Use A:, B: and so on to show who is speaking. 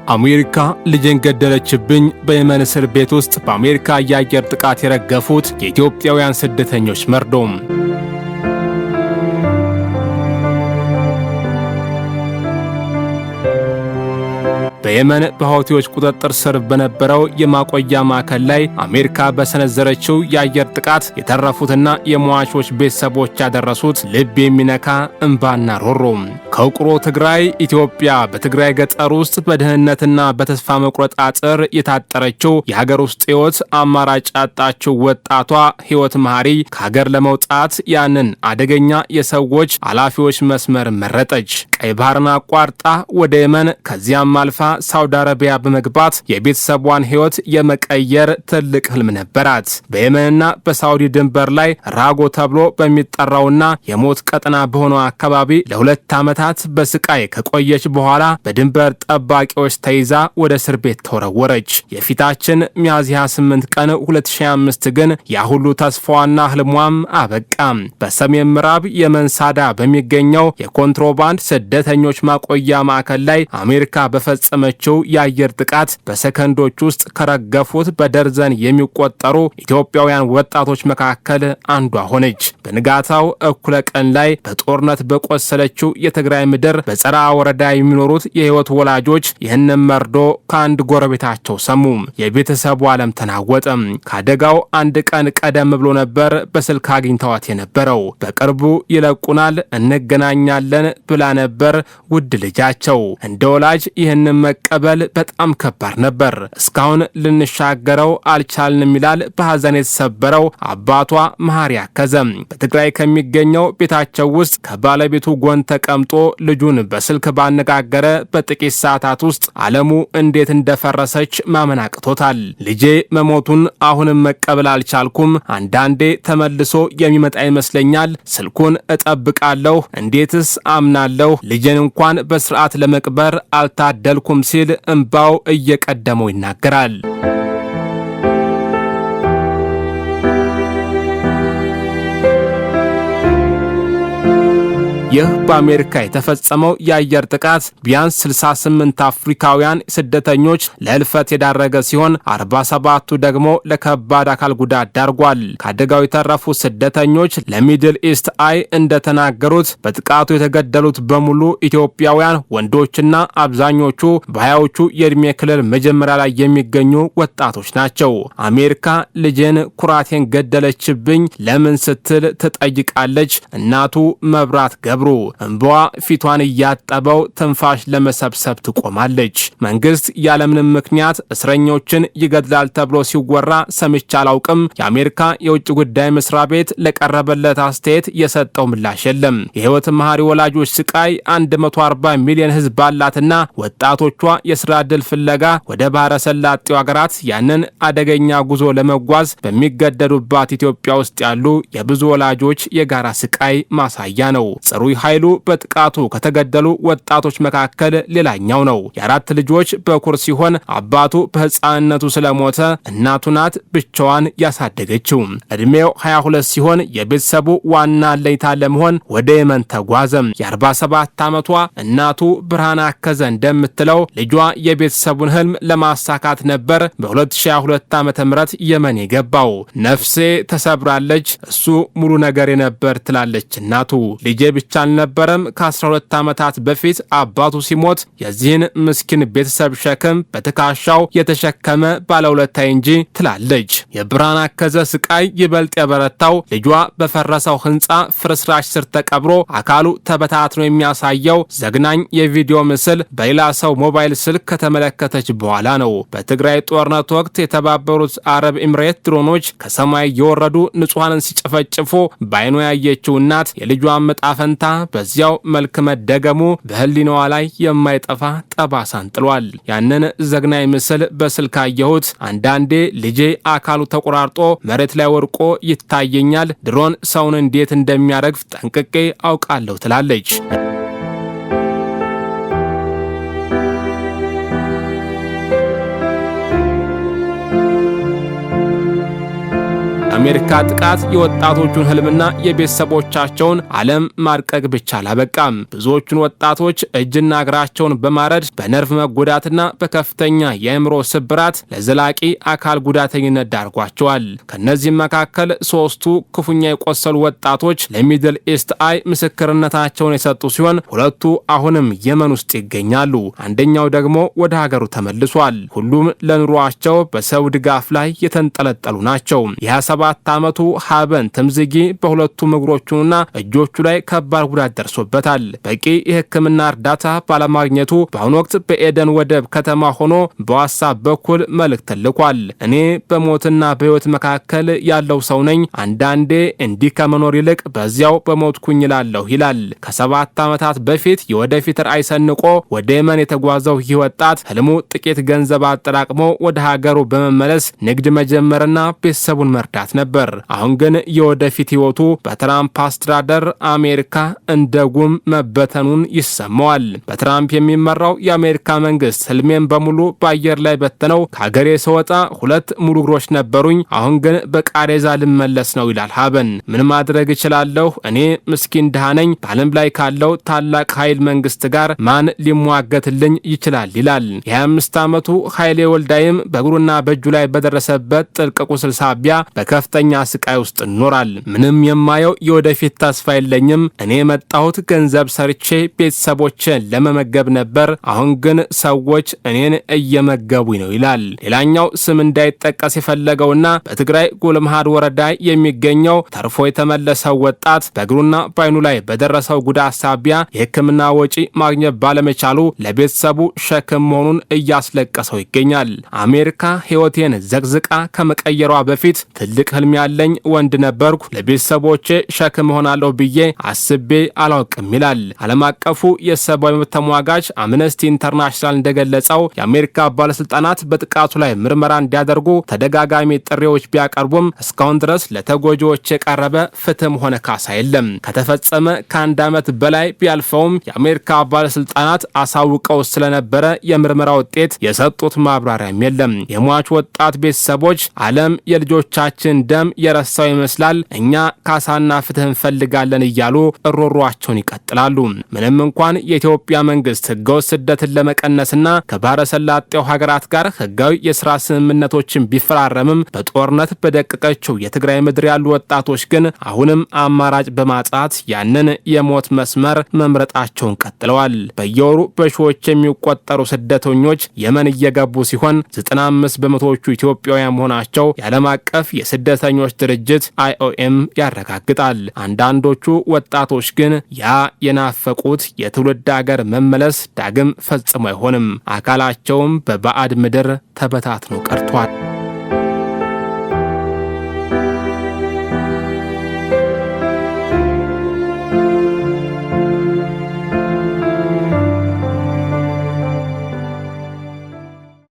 A: አሜሪካ ልጄን ገደለችብኝ። በየመን እስር ቤት ውስጥ በአሜሪካ የአየር ጥቃት የረገፉት የኢትዮጵያውያን ስደተኞች መርዶም። በየመን በሁቲዎች ቁጥጥር ስር በነበረው የማቆያ ማዕከል ላይ አሜሪካ በሰነዘረችው የአየር ጥቃት የተረፉትና የሟቾች ቤተሰቦች ያደረሱት ልብ የሚነካ እንባና ሮሮ። ከውቅሮ ትግራይ ኢትዮጵያ በትግራይ ገጠር ውስጥ በድህነትና በተስፋ መቁረጥ አጥር የታጠረችው የሀገር ውስጥ ሕይወት አማራጭ ያጣችው ወጣቷ ሕይወት መሐሪ ከሀገር ለመውጣት ያንን አደገኛ የሰዎች አላፊዎች መስመር መረጠች። ቀይ ባህርን አቋርጣ ወደ የመን ከዚያም አልፋ ሳውዲ አረቢያ በመግባት የቤተሰቧን ሕይወት የመቀየር ትልቅ ህልም ነበራት። በየመንና በሳውዲ ድንበር ላይ ራጎ ተብሎ በሚጠራውና የሞት ቀጠና በሆነው አካባቢ ለ2 ዓመታት በስቃይ ከቆየች በኋላ በድንበር ጠባቂዎች ተይዛ ወደ እስር ቤት ተወረወረች። የፊታችን ሚያዝያ 8 ቀን 2005 ግን ያ ሁሉ ተስፋዋና ህልሟም አበቃ። በሰሜን ምዕራብ የመን ሳዳ በሚገኘው የኮንትሮባንድ ስደተኞች ማቆያ ማዕከል ላይ አሜሪካ በፈጸመችው የአየር ጥቃት በሰከንዶች ውስጥ ከረገፉት በደርዘን የሚቆጠሩ ኢትዮጵያውያን ወጣቶች መካከል አንዷ ሆነች። በንጋታው እኩለ ቀን ላይ በጦርነት በቆሰለችው የትግራይ ምድር በጸራ ወረዳ የሚኖሩት የህይወት ወላጆች ይህንን መርዶ ከአንድ ጎረቤታቸው ሰሙ። የቤተሰቡ ዓለም ተናወጠ። ከአደጋው አንድ ቀን ቀደም ብሎ ነበር በስልክ አግኝተዋት የነበረው። በቅርቡ ይለቁናል እንገናኛለን ብላ ነበር ውድ ልጃቸው። እንደ ወላጅ ይህንን መቀበል በጣም ከባድ ነበር። እስካሁን ልንሻገረው አልቻልንም ይላል በሐዘን የተሰበረው አባቷ መሐሪ አከዘም። በትግራይ ከሚገኘው ቤታቸው ውስጥ ከባለቤቱ ጎን ተቀምጦ ልጁን በስልክ ባነጋገረ በጥቂት ሰዓታት ውስጥ ዓለሙ እንዴት እንደፈረሰች ማመን አቅቶታል። ልጄ መሞቱን አሁንም መቀበል አልቻልኩም። አንዳንዴ ተመልሶ የሚመጣ ይመስለኛል። ስልኩን እጠብቃለሁ። እንዴትስ አምናለሁ። ልጄን እንኳን በስርዓት ለመቅበር አልታደልኩም ሲል እንባው እየቀደመው ይናገራል። ይህ በአሜሪካ የተፈጸመው የአየር ጥቃት ቢያንስ 68 አፍሪካውያን ስደተኞች ለህልፈት የዳረገ ሲሆን 47ቱ ደግሞ ለከባድ አካል ጉዳት ዳርጓል። ከአደጋው የተረፉ ስደተኞች ለሚድል ኢስት አይ እንደተናገሩት በጥቃቱ የተገደሉት በሙሉ ኢትዮጵያውያን ወንዶችና አብዛኞቹ በሀያዎቹ የዕድሜ ክልል መጀመሪያ ላይ የሚገኙ ወጣቶች ናቸው። አሜሪካ ልጄን ኩራቴን ገደለችብኝ ለምን ስትል ትጠይቃለች። እናቱ መብራት ገብሩ እንባዋ ፊቷን እያጠበው ትንፋሽ ለመሰብሰብ ትቆማለች። መንግስት ያለምንም ምክንያት እስረኞችን ይገድላል ተብሎ ሲወራ ሰምቼ አላውቅም። የአሜሪካ የውጭ ጉዳይ መስሪያ ቤት ለቀረበለት አስተያየት የሰጠው ምላሽ የለም። የህይወት መሐሪ ወላጆች ስቃይ 140 ሚሊዮን ህዝብ ባላትና ወጣቶቿ የስራ ዕድል ፍለጋ ወደ ባህረ ሰላጤው ሀገራት ያንን አደገኛ ጉዞ ለመጓዝ በሚገደዱባት ኢትዮጵያ ውስጥ ያሉ የብዙ ወላጆች የጋራ ስቃይ ማሳያ ነው። ጽሩይ ኃይሉ በጥቃቱ ከተገደሉ ወጣቶች መካከል ሌላኛው ነው። የአራት ልጆች በኩር ሲሆን አባቱ በህፃንነቱ ስለሞተ እናቱ ናት ብቻዋን ያሳደገችው። እድሜው 22 ሲሆን የቤተሰቡ ዋና አለኝታ ለመሆን ወደ የመን ተጓዘ። የ47 ዓመቷ እናቱ ብርሃን አከዘ እንደምትለው ልጇ የቤተሰቡን ህልም ለማሳካት ነበር በ2022 ዓ.ም የመን የገባው። ነፍሴ ተሰብራለች፣ እሱ ሙሉ ነገሬ ነበር ትላለች እናቱ። ልጄ ብቻ አልነበረም። ከ12 ዓመታት በፊት አባቱ ሲሞት የዚህን ምስኪን ቤተሰብ ሸክም በትከሻው የተሸከመ ባለውለታይ እንጂ ትላለች። የብርሃን አከዘ ስቃይ ይበልጥ የበረታው ልጇ በፈረሰው ህንፃ ፍርስራሽ ስር ተቀብሮ አካሉ ተበታትኖ የሚያሳየው ዘግናኝ የቪዲዮ ምስል በሌላ ሰው ሞባይል ስልክ ከተመለከተች በኋላ ነው። በትግራይ ጦርነት ወቅት የተባበሩት አረብ ኤምሬት ድሮኖች ከሰማይ የወረዱ ንጹሃንን ሲጨፈጭፉ በአይኗ ያየችው እናት የልጇን መጣፈንታ በዚያው መልክ መደገሙ በህሊናዋ ላይ የማይጠፋ ጠባሳን ጥሏል። ያንን ዘግናኝ ምስል በስልክ አየሁት። አንዳንዴ ልጄ አካሉ ተቆራርጦ መሬት ላይ ወድቆ ይታየኛል። ድሮን ሰውን እንዴት እንደሚያረግፍ ጠንቅቄ አውቃለሁ ትላለች። የአሜሪካ ጥቃት የወጣቶቹን ህልምና የቤተሰቦቻቸውን ዓለም ማርቀቅ ብቻ አላበቃም። ብዙዎቹን ወጣቶች እጅና እግራቸውን በማረድ በነርቭ መጎዳትና በከፍተኛ የአእምሮ ስብራት ለዘላቂ አካል ጉዳተኝነት ዳርጓቸዋል። ከነዚህም መካከል 3ቱ ክፉኛ የቆሰሉ ወጣቶች ለሚድል ኢስት አይ ምስክርነታቸውን የሰጡ ሲሆን 2ቱ አሁንም የመን ውስጥ ይገኛሉ። አንደኛው ደግሞ ወደ ሀገሩ ተመልሷል። ሁሉም ለኑሯቸው በሰው ድጋፍ ላይ የተንጠለጠሉ ናቸው። የ27 ዓመቱ ሀበን ትምዝጊ በሁለቱም እግሮቹና እጆቹ ላይ ከባድ ጉዳት ደርሶበታል። በቂ የሕክምና እርዳታ ባለማግኘቱ በአሁኑ ወቅት በኤደን ወደብ ከተማ ሆኖ በዋትስአፕ በኩል መልእክት ልኳል። እኔ በሞትና በሕይወት መካከል ያለው ሰው ነኝ። አንዳንዴ እንዲህ ከመኖር ይልቅ በዚያው በሞትኩኝ እላለሁ ይላል። ከ7 ዓመታት በፊት የወደፊት ራዕይ ሰንቆ ወደ የመን የተጓዘው ይህ ወጣት ህልሙ ጥቂት ገንዘብ አጠራቅሞ ወደ ሀገሩ በመመለስ ንግድ መጀመርና ቤተሰቡን መርዳት ነበር። አሁን ግን የወደፊት ህይወቱ በትራምፕ አስተዳደር አሜሪካ እንደ ጉም መበተኑን ይሰማዋል። በትራምፕ የሚመራው የአሜሪካ መንግስት ህልሜን በሙሉ በአየር ላይ በተነው፣ ከሀገሬ ስወጣ 2 ሙሉ እግሮች ነበሩኝ፣ አሁን ግን በቃሬዛ ልመለስ ነው ይላል ሀበን። ምን ማድረግ እችላለሁ? እኔ ምስኪን ድሃ ነኝ። በዓለም ላይ ካለው ታላቅ ኃይል መንግስት ጋር ማን ሊሟገትልኝ ይችላል ይላል። የ25 ዓመቱ ኃይሌ ወልዳይም በእግሩና በእጁ ላይ በደረሰበት ጥልቅ ቁስል ሳቢያ በከፍተኛ ስቃይ ውስጥ ይኖራል። ምንም የማየው የወደፊት ተስፋ የለኝም። እኔ የመጣሁት ገንዘብ ሰርቼ ቤተሰቦችን ለመመገብ ነበር፣ አሁን ግን ሰዎች እኔን እየመገቡኝ ነው ይላል። ሌላኛው ስም እንዳይጠቀስ የፈለገውና በትግራይ ጉልምሃድ ወረዳ የሚገኘው ተርፎ የተመለሰው ወጣት በእግሩና በአይኑ ላይ በደረሰው ጉዳት ሳቢያ የሕክምና ወጪ ማግኘት ባለመቻሉ ለቤተሰቡ ሸክም መሆኑን እያስለቀሰው ይገኛል። አሜሪካ ሕይወቴን ዘግዝቃ ከመቀየሯ በፊት ትልቅ ህልም ያለኝ ወንድ ነበርኩ፣ ለቤተሰቦቼ ሸክም ሆናለሁ ብዬ አስቤ አላውቅም ይላል። ዓለም አቀፉ የሰብአዊ መብት ተሟጋች አምነስቲ ኢንተርናሽናል እንደገለጸው የአሜሪካ ባለስልጣናት በጥቃቱ ላይ ምርመራ እንዲያደርጉ ተደጋጋሚ ጥሪዎች ቢያቀርቡም እስካሁን ድረስ ለተጎጂዎች የቀረበ ፍትህም ሆነ ካሳ የለም። ከተፈጸመ ከ1 ዓመት በላይ ቢያልፈውም የአሜሪካ ባለስልጣናት አሳውቀው ስለነበረ የምርመራ ውጤት የሰጡት ማብራሪያም የለም። የሟች ወጣት ቤተሰቦች ዓለም የልጆቻችን ደም የረሳው ይመስላል፣ እኛ ካሳና ፍትህ እንፈልጋለን እያሉ እሮሯቸውን ይቀጥላሉ። ምንም እንኳን የኢትዮጵያ መንግስት ህገወጥ ስደትን ለመቀነስና ከባህረ ሰላጤው ሀገራት ጋር ህጋዊ የስራ ስምምነቶችን ቢፈራረምም በጦርነት በደቀቀችው የትግራይ ምድር ያሉ ወጣቶች ግን አሁንም አማራጭ በማጣት ያንን የሞት መስመር መምረጣቸውን ቀጥለዋል። በየወሩ በሺዎች የሚቆጠሩ ስደተኞች የመን እየገቡ ሲሆን 95 በመቶዎቹ ኢትዮጵያውያን መሆናቸው የዓለም አቀፍ የስደተኞች ድርጅት IOM ያረጋግጣል። አንዳንዶቹ ወጣቶች ግን ያ የናፈቁት የትውልድ ሀገር መመለስ ዳግም ፈጽሞ አይሆንም። አካላቸውም በባዕድ ምድር ተበታትኖ ቀርቷል።